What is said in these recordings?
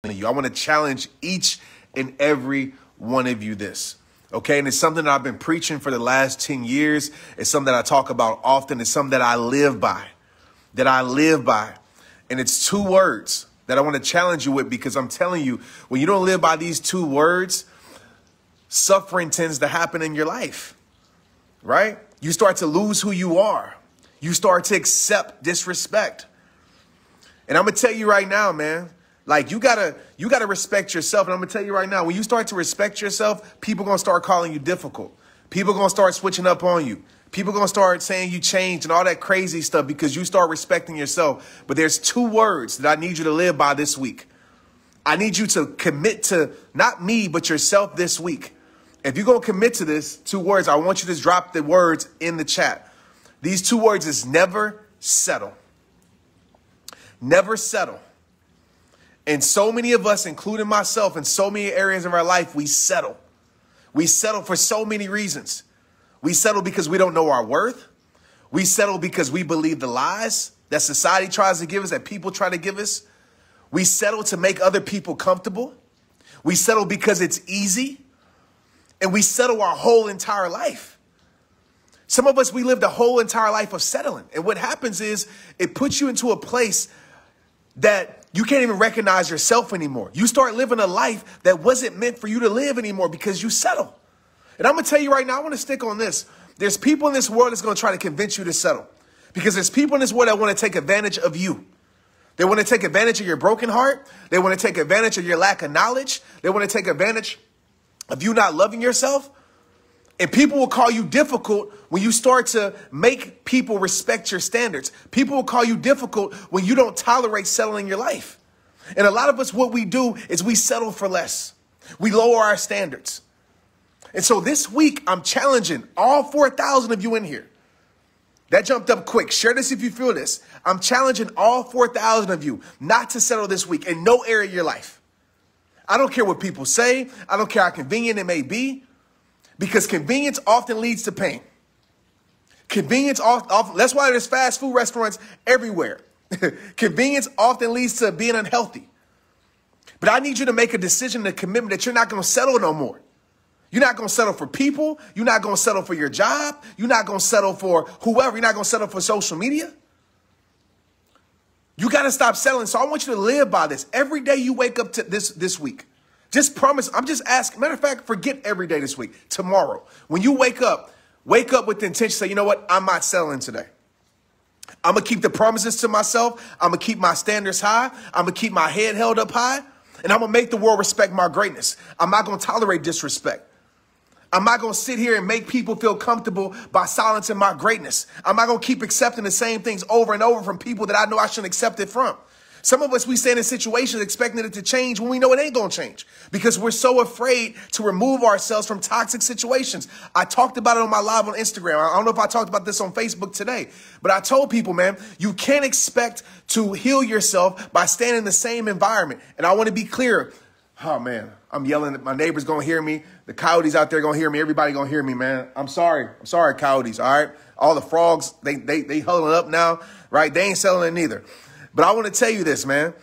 you. I want to challenge each and every one of you this. Okay. And it's something that I've been preaching for the last 10 years. It's something that I talk about often. It's something that I live by, And it's two words that I want to challenge you with, because I'm telling you, when you don't live by these two words, suffering tends to happen in your life, right? You start to lose who you are. You start to accept disrespect. And I'm going to tell you right now, man, like you gotta respect yourself. And I'm going to tell you right now, when you start to respect yourself, people are going to start calling you difficult. People are going to start switching up on you. People are going to start saying you changed and all that crazy stuff because you start respecting yourself. But there's two words that I need you to live by this week. I need you to commit to not me, but yourself this week. If you're going to commit to this, two words, I want you to drop the words in the chat. These two words is never settle. Never settle. And so many of us, including myself, in so many areas of our life, we settle. We settle for so many reasons. We settle because we don't know our worth. We settle because we believe the lies that society tries to give us, that people try to give us. We settle to make other people comfortable. We settle because it's easy. And we settle our whole entire life. Some of us, we live the whole entire life of settling. And what happens is it puts you into a place that you can't even recognize yourself anymore. You start living a life that wasn't meant for you to live anymore because you settle. And I'm going to tell you right now, I want to stick on this. There's people in this world that's going to try to convince you to settle, because there's people in this world that want to take advantage of you. They want to take advantage of your broken heart. They want to take advantage of your lack of knowledge. They want to take advantage of you not loving yourself. And people will call you difficult when you start to make people respect your standards. People will call you difficult when you don't tolerate settling your life. And a lot of us, what we do is we settle for less. We lower our standards. And so this week, I'm challenging all 4,000 of you in here. That jumped up quick. Share this if you feel this. I'm challenging all 4,000 of you not to settle this week in no area of your life. I don't care what people say. I don't care how convenient it may be, because convenience often leads to pain. Convenience often, that's why there's fast food restaurants everywhere. Convenience often leads to being unhealthy. But I need you to make a decision, a commitment that you're not going to settle no more. You're not going to settle for people. You're not going to settle for your job. You're not going to settle for whoever. You're not going to settle for social media. You got to stop settling. So I want you to live by this. Every day you wake up to this week. Just promise. I'm just asking. Matter of fact, forget every day this week. Tomorrow, when you wake up with the intention, say, you know what? I'm not settling today. I'm going to keep the promises to myself. I'm going to keep my standards high. I'm going to keep my head held up high. And I'm going to make the world respect my greatness. I'm not going to tolerate disrespect. I'm not going to sit here and make people feel comfortable by silencing my greatness. I'm not going to keep accepting the same things over and over from people that I know I shouldn't accept it from. Some of us, we stand in situations expecting it to change when we know it ain't going to change, because we're so afraid to remove ourselves from toxic situations. I talked about it on my live on Instagram. I don't know if I talked about this on Facebook today, but I told people, man, you can't expect to heal yourself by staying in the same environment. And I want to be clear. Oh, man, I'm yelling. My neighbor's going to hear me. The coyotes out there going to hear me. Everybody going to hear me, man. I'm sorry. I'm sorry, coyotes, all right? All the frogs, they huddling up now, right? They ain't settling neither. But I want to tell you this, man.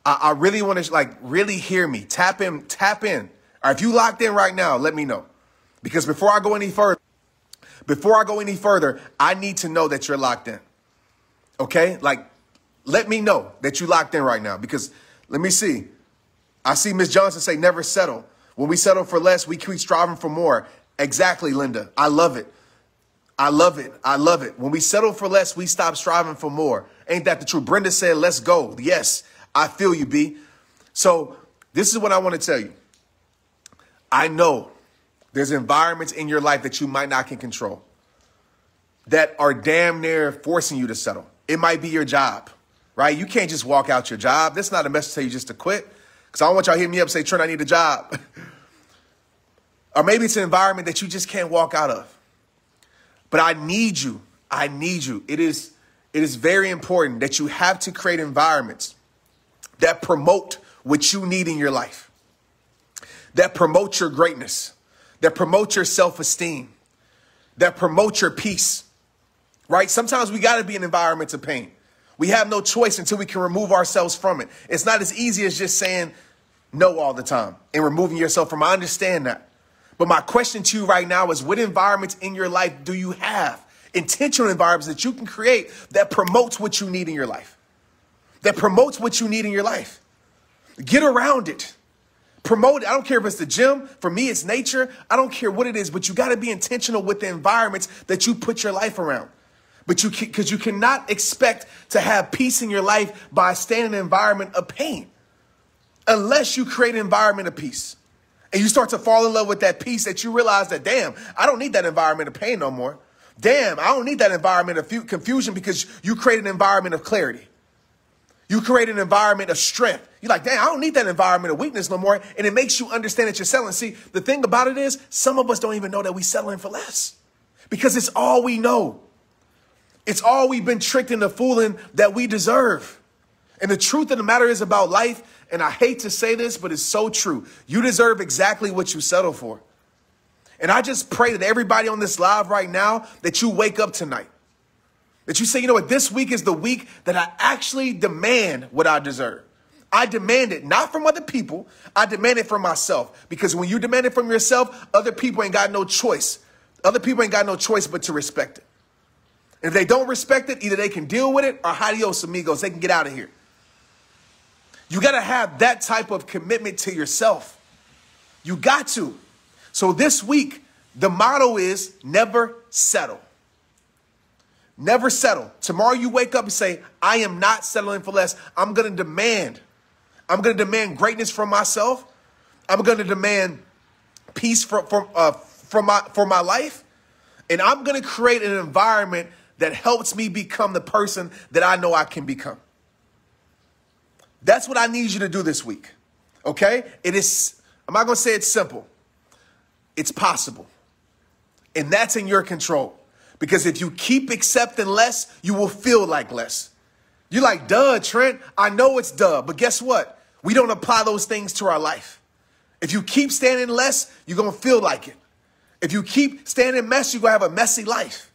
I really want to, really hear me. Tap in. All right, if you locked in right now, let me know. Because before I go any further, I need to know that you're locked in. Okay? Let me know that you locked in right now. Because let me see. I see Miss Johnson say, never settle. When we settle for less, we keep striving for more. Exactly, Linda. I love it. I love it. I love it. When we settle for less, we stop striving for more. Ain't that the truth? Brenda said, let's go. Yes, I feel you, B. So this is what I want to tell you. I know there's environments in your life that you might not can control that are damn near forcing you to settle. It might be your job, right? You can't just walk out your job. That's not a message to tell you just to quit. Because I don't want y'all to hit me up and say, Trent, I need a job. Or maybe it's an environment that you just can't walk out of. But I need you. I need you. It is very important that you have to create environments that promote what you need in your life, that promote your greatness, that promote your self-esteem, that promote your peace, right? Sometimes we got to be in environments of pain. We have no choice until we can remove ourselves from it. It's not as easy as just saying, no all the time and removing yourself from. I understand that. But my question to you right now is, what environments in your life do you have? Intentional environments that you can create that promotes what you need in your life. That promotes what you need in your life. Get around it. Promote it. I don't care if it's the gym. For me, it's nature. I don't care what it is, but you got to be intentional with the environments that you put your life around. Because you cannot expect to have peace in your life by staying in an environment of pain unless you create an environment of peace. And you start to fall in love with that peace that you realize that, damn, I don't need that environment of pain no more. Damn, I don't need that environment of confusion, because you create an environment of clarity. You create an environment of strength. You're like, damn, I don't need that environment of weakness no more. And it makes you understand that you're selling. See, the thing about it is, some of us don't even know that we're settling for less because it's all we know. It's all we've been tricked into fooling that we deserve. And the truth of the matter is about life, and I hate to say this, but it's so true. You deserve exactly what you settle for. And I just pray that everybody on this live right now, that you wake up tonight. That you say, you know what, this week is the week that I actually demand what I deserve. I demand it, not from other people. I demand it from myself. Because when you demand it from yourself, other people ain't got no choice. Other people ain't got no choice but to respect it. And if they don't respect it, either they can deal with it or adios amigos, they can get out of here. You got to have that type of commitment to yourself. You got to. So this week, the motto is never settle. Never settle. Tomorrow you wake up and say, I am not settling for less. I'm going to demand greatness from myself. I'm going to demand peace for my life. And I'm going to create an environment that helps me become the person that I know I can become. That's what I need you to do this week. Okay? It is, I'm not going to say it's simple. It's possible. And that's in your control. Because if you keep accepting less, you will feel like less. You're like, duh, Trent, I know it's duh. But guess what? We don't apply those things to our life. If you keep staying in less, you're going to feel like it. If you keep staying in mess, you're going to have a messy life.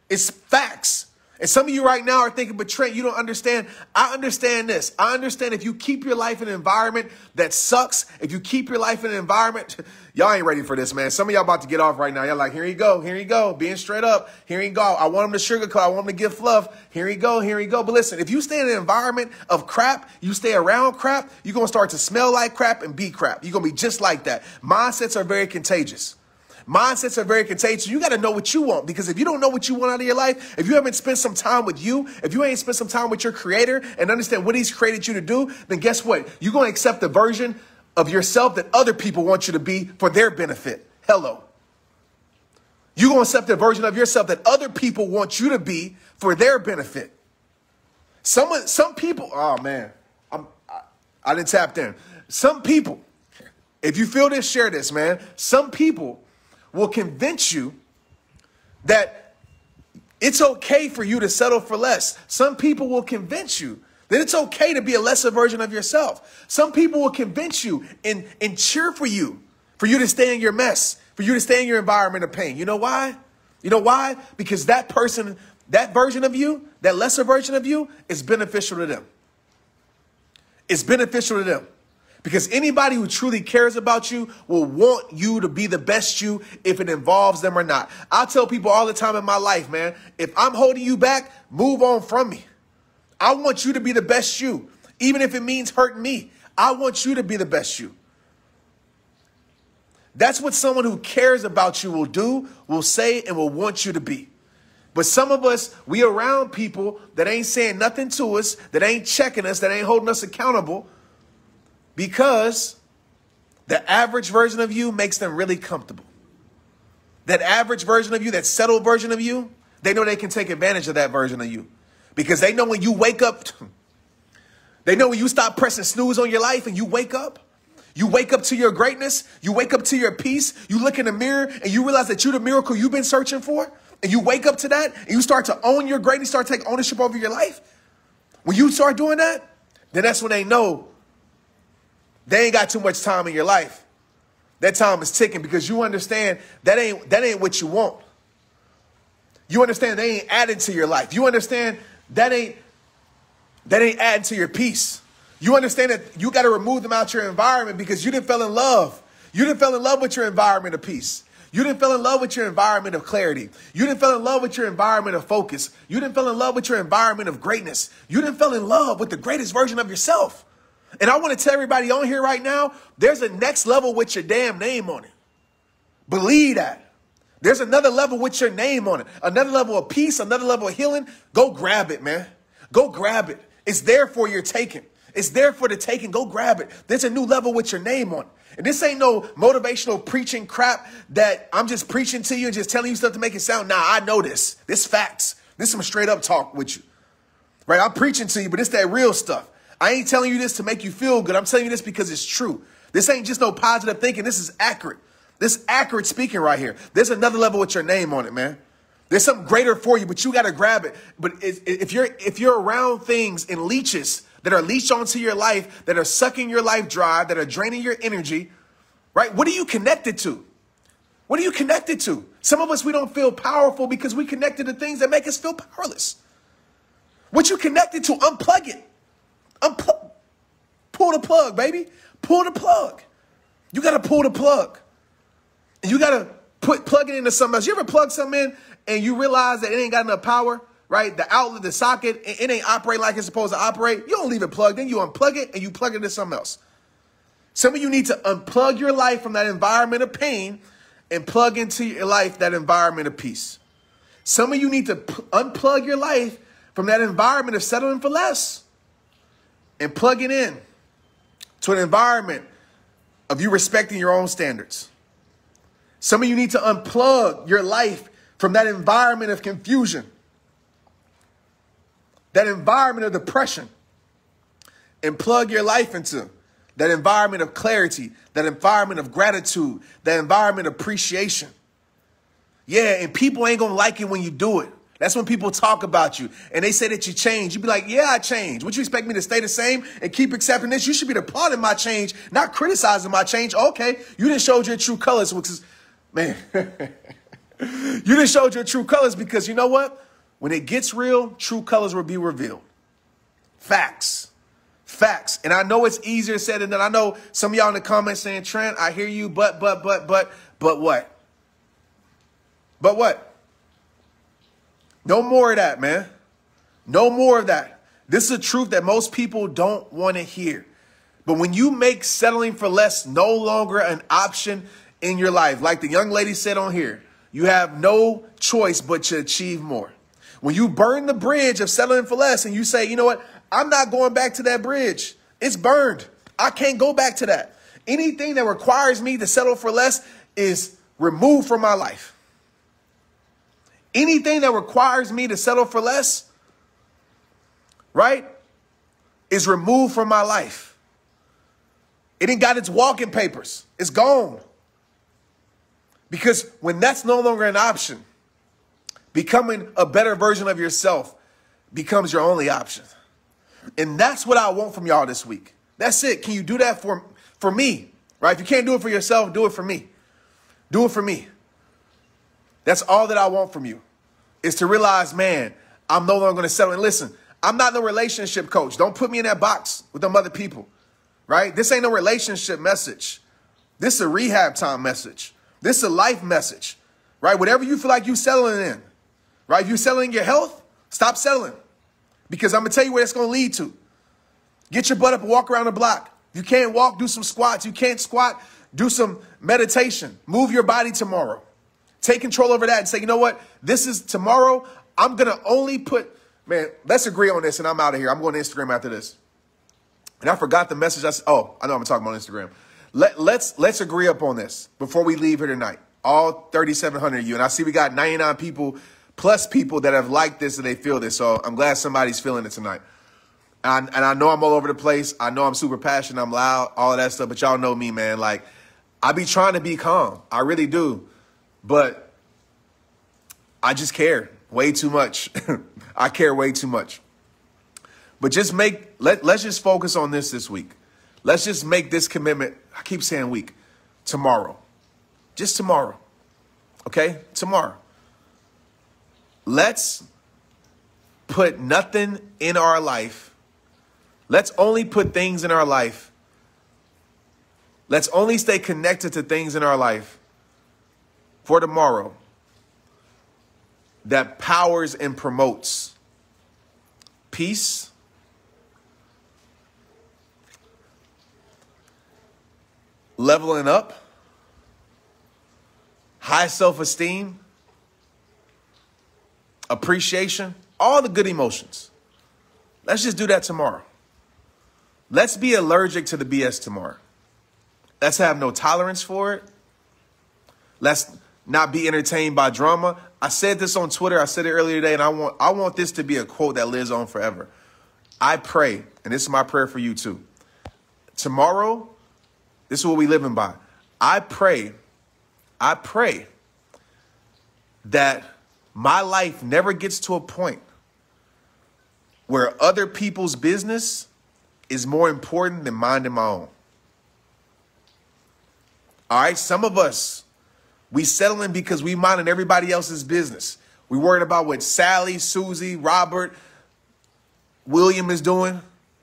It's facts. And some of you right now are thinking, but Trent, you don't understand. I understand this. I understand if you keep your life in an environment that sucks, if you keep your life in an environment, y'all ain't ready for this, man. Some of y'all about to get off right now. Y'all like, here you go, being straight up. Here you go. I want him to sugarcoat. I want him to give fluff. Here you go. But listen, if you stay in an environment of crap, you stay around crap, you're going to start to smell like crap and be crap. You're going to be just like that. Mindsets are very contagious. Mindsets are very contagious. You got to know what you want, because if you don't know what you want out of your life, if you haven't spent some time with you, if you ain't spent some time with your creator and understand what he's created you to do, then guess what? You're going to accept the version of yourself that other people want you to be for their benefit. Hello. You're going to accept the version of yourself that other people want you to be for their benefit. Some people, oh man, I didn't tap in. Some people, if you feel this, share this, man. Some people will convince you that it's okay for you to settle for less. Some people will convince you that it's okay to be a lesser version of yourself. Some people will convince you and cheer for you to stay in your mess, for you to stay in your environment of pain. You know why? You know why? Because that person, that version of you, that lesser version of you is beneficial to them. It's beneficial to them. Because anybody who truly cares about you will want you to be the best you, if it involves them or not. I tell people all the time in my life, man, if I'm holding you back, move on from me. I want you to be the best you, even if it means hurting me. I want you to be the best you. That's what someone who cares about you will do, will say, and will want you to be. But some of us, we around people that ain't saying nothing to us, that ain't checking us, that ain't holding us accountable, because the average version of you makes them really comfortable. That average version of you, that settled version of you, they know they can take advantage of that version of you. Because they know when you wake up, they know when you stop pressing snooze on your life and you wake up to your greatness, you wake up to your peace, you look in the mirror and you realize that you're the miracle you've been searching for, and you wake up to that and you start to own your greatness, start to take ownership over your life. When you start doing that, then that's when they know they ain't got too much time in your life. That time is ticking, because you understand that ain't what you want. You understand they ain't adding to your life. You understand that ain't adding to your peace. You understand that you got to remove them out your environment because you didn't fall in love. You didn't fall in love with your environment of peace. You didn't fall in love with your environment of clarity. You didn't fall in love with your environment of focus. You didn't fall in love with your environment of greatness. You didn't fall in love with the greatest version of yourself. And I want to tell everybody on here right now, there's a next level with your damn name on it. Believe that. There's another level with your name on it. Another level of peace, another level of healing. Go grab it, man. Go grab it. It's there for your taking. It's there for the taking. Go grab it. There's a new level with your name on it. And this ain't no motivational preaching crap that I'm just preaching to you and just telling you stuff to make it sound. Nah, I know this. This facts. This some straight up talk with you. Right? I'm preaching to you, but it's that real stuff. I ain't telling you this to make you feel good. I'm telling you this because it's true. This ain't just no positive thinking. This is accurate. This is accurate speaking right here. There's another level with your name on it, man. There's something greater for you, but you got to grab it. But if you're around things and leeches that are leached onto your life, that are sucking your life dry, that are draining your energy, right? What are you connected to? What are you connected to? Some of us, we don't feel powerful because we connected to things that make us feel powerless. What you connected to, unplug it. Pull the plug, baby. Pull the plug. You got to pull the plug. And you got to plug it into something else. You ever plug something in and you realize that it ain't got enough power? Right? The outlet, the socket, it ain't operate like it's supposed to operate. You don't leave it plugged in. You unplug it and you plug it into something else. Some of you need to unplug your life from that environment of pain and plug into your life that environment of peace. Some of you need to unplug your life from that environment of settling for less and plug it in to an environment of you respecting your own standards. Some of you need to unplug your life from that environment of confusion, that environment of depression, and plug your life into that environment of clarity, that environment of gratitude, that environment of appreciation. Yeah, and people ain't going to like it when you do it. That's when people talk about you and they say that you change. You be like, yeah, I changed. Would you expect me to stay the same and keep accepting this? You should be applauding my change, not criticizing my change. Okay, you didn't show your true colors, which is, man, you didn't show your true colors because you know what? When it gets real, true colors will be revealed. Facts. Facts. And I know it's easier said than done. I know some of y'all in the comments saying, Trent, I hear you, but what? But what? No more of that, man. No more of that. This is a truth that most people don't want to hear. But when you make settling for less no longer an option in your life, like the young lady said on here, you have no choice but to achieve more. When you burn the bridge of settling for less and you say, you know what, I'm not going back to that bridge. It's burned. I can't go back to that. Anything that requires me to settle for less is removed from my life. Anything that requires me to settle for less, right, is removed from my life. It ain't got its walking papers. It's gone. Because when that's no longer an option, becoming a better version of yourself becomes your only option. And that's what I want from y'all this week. That's it. Can you do that for me? Right? If you can't do it for yourself, do it for me. Do it for me. That's all that I want from you, is to realize, man, I'm no longer going to settle. And listen, I'm not no relationship coach. Don't put me in that box with them other people, right? This ain't no relationship message. This is a rehab time message. This is a life message, right? Whatever you feel like you're settling in, right? If you're settling your health, stop settling, because I'm going to tell you where it's going to lead to. Get your butt up and walk around the block. If you can't walk, do some squats. You can't squat, do some meditation. Move your body tomorrow. Take control over that and say, you know what? This is tomorrow. I'm going to only put, man, let's agree on this and I'm out of here. I'm going to Instagram after this. And I forgot the message. I know I'm talking about Instagram. Let's agree up on this before we leave here tonight. All 3,700 of you. And I see we got 99 people plus people that have liked this and they feel this. So I'm glad somebody's feeling it tonight. And I know I'm all over the place. I know I'm super passionate. I'm loud, all of that stuff. But y'all know me, man. Like, I be trying to be calm. I really do. But I just care way too much. I care way too much. But just let's just focus on this week. Let's just make this commitment. I keep saying week. Tomorrow. Just tomorrow. Okay? Tomorrow. Let's put nothing in our life Let's only put things in our life. Let's only stay connected to things in our life for tomorrow that powers and promotes peace, leveling up, high self-esteem, appreciation, all the good emotions. Let's just do that tomorrow. Let's be allergic to the BS tomorrow. Let's have no tolerance for it. Let's not be entertained by drama. I said this on Twitter. I said it earlier today, and I want this to be a quote that lives on forever. I pray, and this is my prayer for you too. Tomorrow, this is what we living by. I pray that my life never gets to a point where other people's business is more important than minding my own. All right, some of us, we settling because we minding everybody else's business. We worried about what Sally, Susie, Robert, William is doing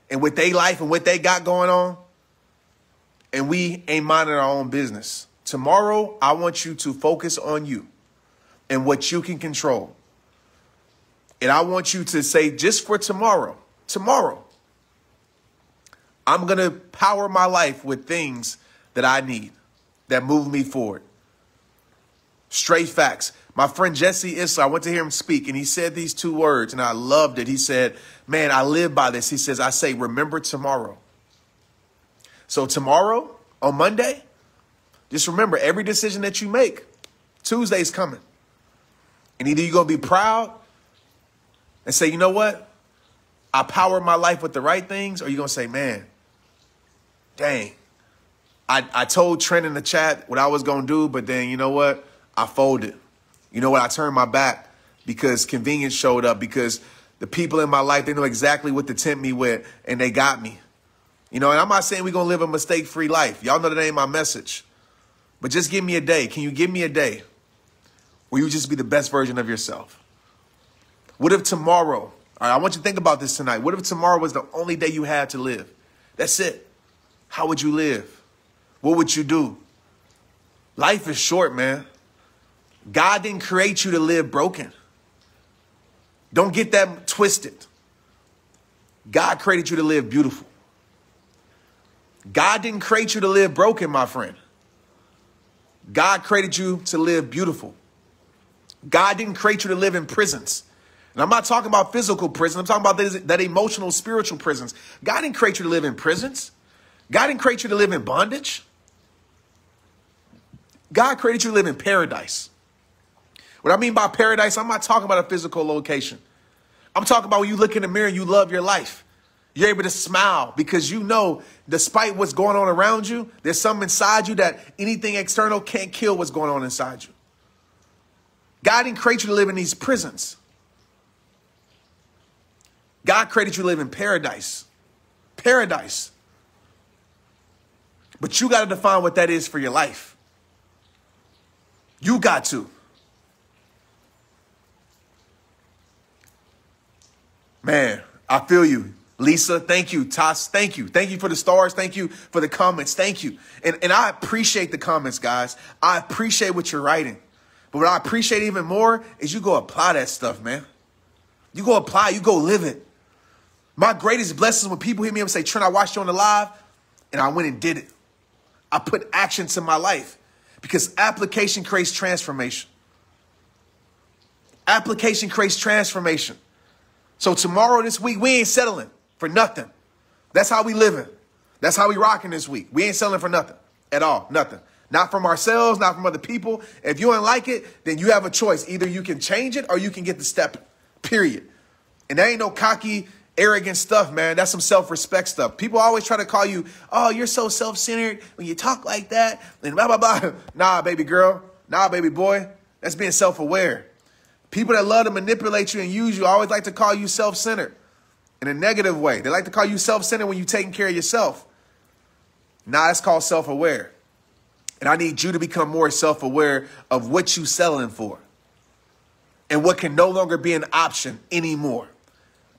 and what they life and what they got going on. And we ain't minding our own business. Tomorrow, I want you to focus on you and what you can control. And I want you to say, just for tomorrow, I'm going to power my life with things that I need that move me forward. Straight facts. My friend Jesse Issa, I went to hear him speak, and he said these two words, and I loved it. He said, man, I live by this. He says, I say, remember tomorrow. So tomorrow, on Monday, just remember every decision that you make, Tuesday's coming. And either you're going to be proud and say, you know what? I powered my life with the right things, or you're going to say, man, dang. I told Trent in the chat what I was going to do, but then you know what? I folded. You know what? I turned my back because convenience showed up, because the people in my life, they know exactly what to tempt me with, and they got me. You know, and I'm not saying we're going to live a mistake-free life. Y'all know that ain't my message. But just give me a day. Can you give me a day where you just be the best version of yourself? What if tomorrow, all right, I want you to think about this tonight. What if tomorrow was the only day you had to live? That's it. How would you live? What would you do? Life is short, man. God didn't create you to live broken. Don't get that twisted. God created you to live beautiful. God didn't create you to live broken, my friend. God created you to live beautiful. God didn't create you to live in prisons. And I'm not talking about physical prison. I'm talking about that emotional, spiritual prisons. God didn't create you to live in prisons. God didn't create you to live in bondage. God created you to live in paradise. What I mean by paradise, I'm not talking about a physical location. I'm talking about when you look in the mirror and you love your life. You're able to smile because you know, despite what's going on around you, there's something inside you that anything external can't kill what's going on inside you. God didn't create you to live in these prisons. God created you to live in paradise. Paradise. But you got to define what that is for your life. You got to. Man, I feel you. Lisa, thank you. Toss, thank you. Thank you for the stars. Thank you for the comments. Thank you. And I appreciate the comments, guys. I appreciate what you're writing. But what I appreciate even more is you go apply that stuff, man. You go apply, you go live it. My greatest blessings when people hit me up and say, Trent, I watched you on the live, and I went and did it. I put action to my life because application creates transformation. Application creates transformation. So tomorrow, this week, we ain't settling for nothing. That's how we living. That's how we rocking this week. We ain't settling for nothing at all. Nothing. Not from ourselves, not from other people. If you don't like it, then you have a choice. Either you can change it or you can get the step, period. And there ain't no cocky, arrogant stuff, man. That's some self-respect stuff. People always try to call you, oh, you're so self-centered when you talk like that and blah, blah, blah. Nah, baby girl. Nah, baby boy. That's being self-aware. People that love to manipulate you and use you always like to call you self-centered in a negative way. They like to call you self-centered when you're taking care of yourself. Nah, that's called self-aware. And I need you to become more self-aware of what you're settling for and what can no longer be an option anymore.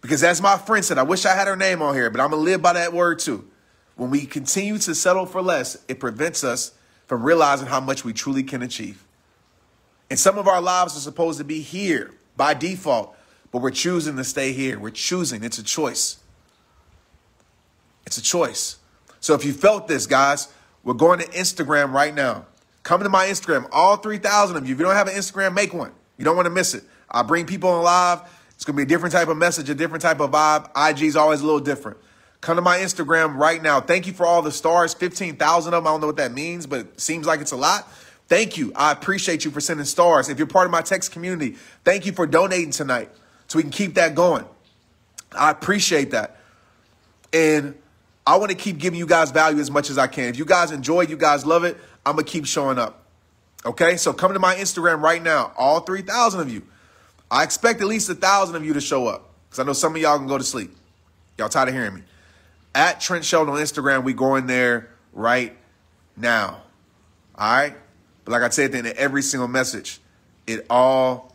Because as my friend said, I wish I had her name on here, but I'm going to live by that word too. When we continue to settle for less, it prevents us from realizing how much we truly can achieve. And some of our lives are supposed to be here by default, but we're choosing to stay here. We're choosing. It's a choice. It's a choice. So if you felt this, guys, we're going to Instagram right now. Come to my Instagram, all 3,000 of you. If you don't have an Instagram, make one. You don't want to miss it. I bring people on live. It's going to be a different type of message, a different type of vibe. IG is always a little different. Come to my Instagram right now. Thank you for all the stars, 15,000 of them. I don't know what that means, but it seems like it's a lot. Thank you. I appreciate you for sending stars. If you're part of my text community, thank you for donating tonight so we can keep that going. I appreciate that. And I want to keep giving you guys value as much as I can. If you guys enjoy it, you guys love it, I'm going to keep showing up. Okay? So come to my Instagram right now, all 3,000 of you. I expect at least 1,000 of you to show up because I know some of y'all can go to sleep. Y'all tired of hearing me. At Trent Shelton on Instagram, we going there right now. All right? But like I said at the end of every single message, it all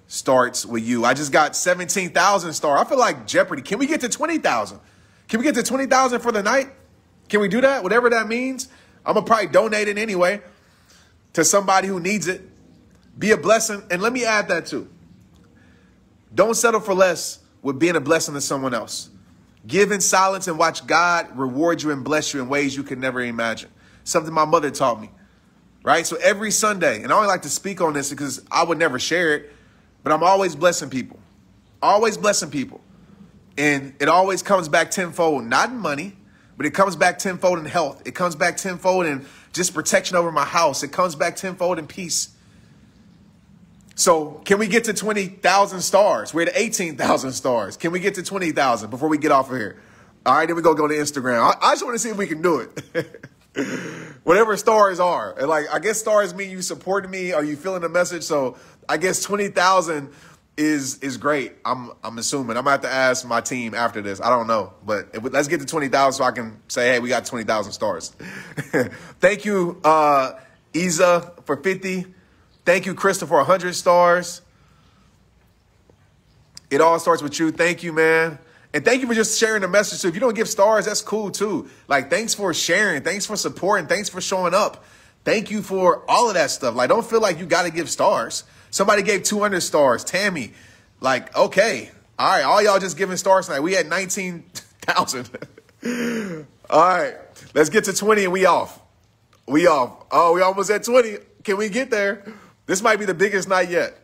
starts with you. I just got 17,000 stars. I feel like Jeopardy. Can we get to 20,000? Can we get to 20,000 for the night? Can we do that? Whatever that means. I'm going to probably donate it anyway to somebody who needs it. Be a blessing. And let me add that too. Don't settle for less with being a blessing to someone else. Give in silence and watch God reward you and bless you in ways you could never imagine. Something my mother taught me, right? So every Sunday, and I only like to speak on this because I would never share it, but I'm always blessing people. Always blessing people. And it always comes back tenfold, not in money, but it comes back tenfold in health. It comes back tenfold in just protection over my house. It comes back tenfold in peace. So can we get to 20,000 stars? We're at 18,000 stars. Can we get to 20,000 before we get off of here? All right, then we go to Instagram. I just want to see if we can do it. Whatever stars are. And like, I guess stars mean you supporting me or you feeling the message. So I guess 20,000 is great. I'm assuming. I'm going to have to ask my team after this. I don't know. But let's get to 20,000 so I can say, hey, we got 20,000 stars. Thank you, Isa, for 50. Thank you, Krista, for 100 stars. It all starts with you. Thank you, man. And thank you for just sharing the message. So if you don't give stars, that's cool, too. Like, thanks for sharing. Thanks for supporting. Thanks for showing up. Thank you for all of that stuff. Like, don't feel like you got to give stars. Somebody gave 200 stars. Tammy, like, okay. All right, all y'all just giving stars tonight. We had 19,000. All right, let's get to 20 and we off. We off. Oh, we almost at 20. Can we get there? This might be the biggest night yet,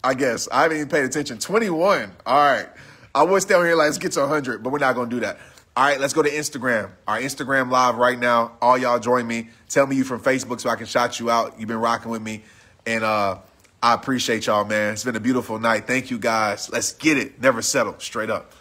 I guess. I haven't even paid attention. 21. All right. I would stay on here like, let's get to 100, but we're not going to do that. All right, let's go to Instagram. Our Instagram live right now. All y'all join me. Tell me you from Facebook so I can shout you out. You've been rocking with me. And I appreciate y'all, man. It's been a beautiful night. Thank you, guys. Let's get it. Never settle. Straight up.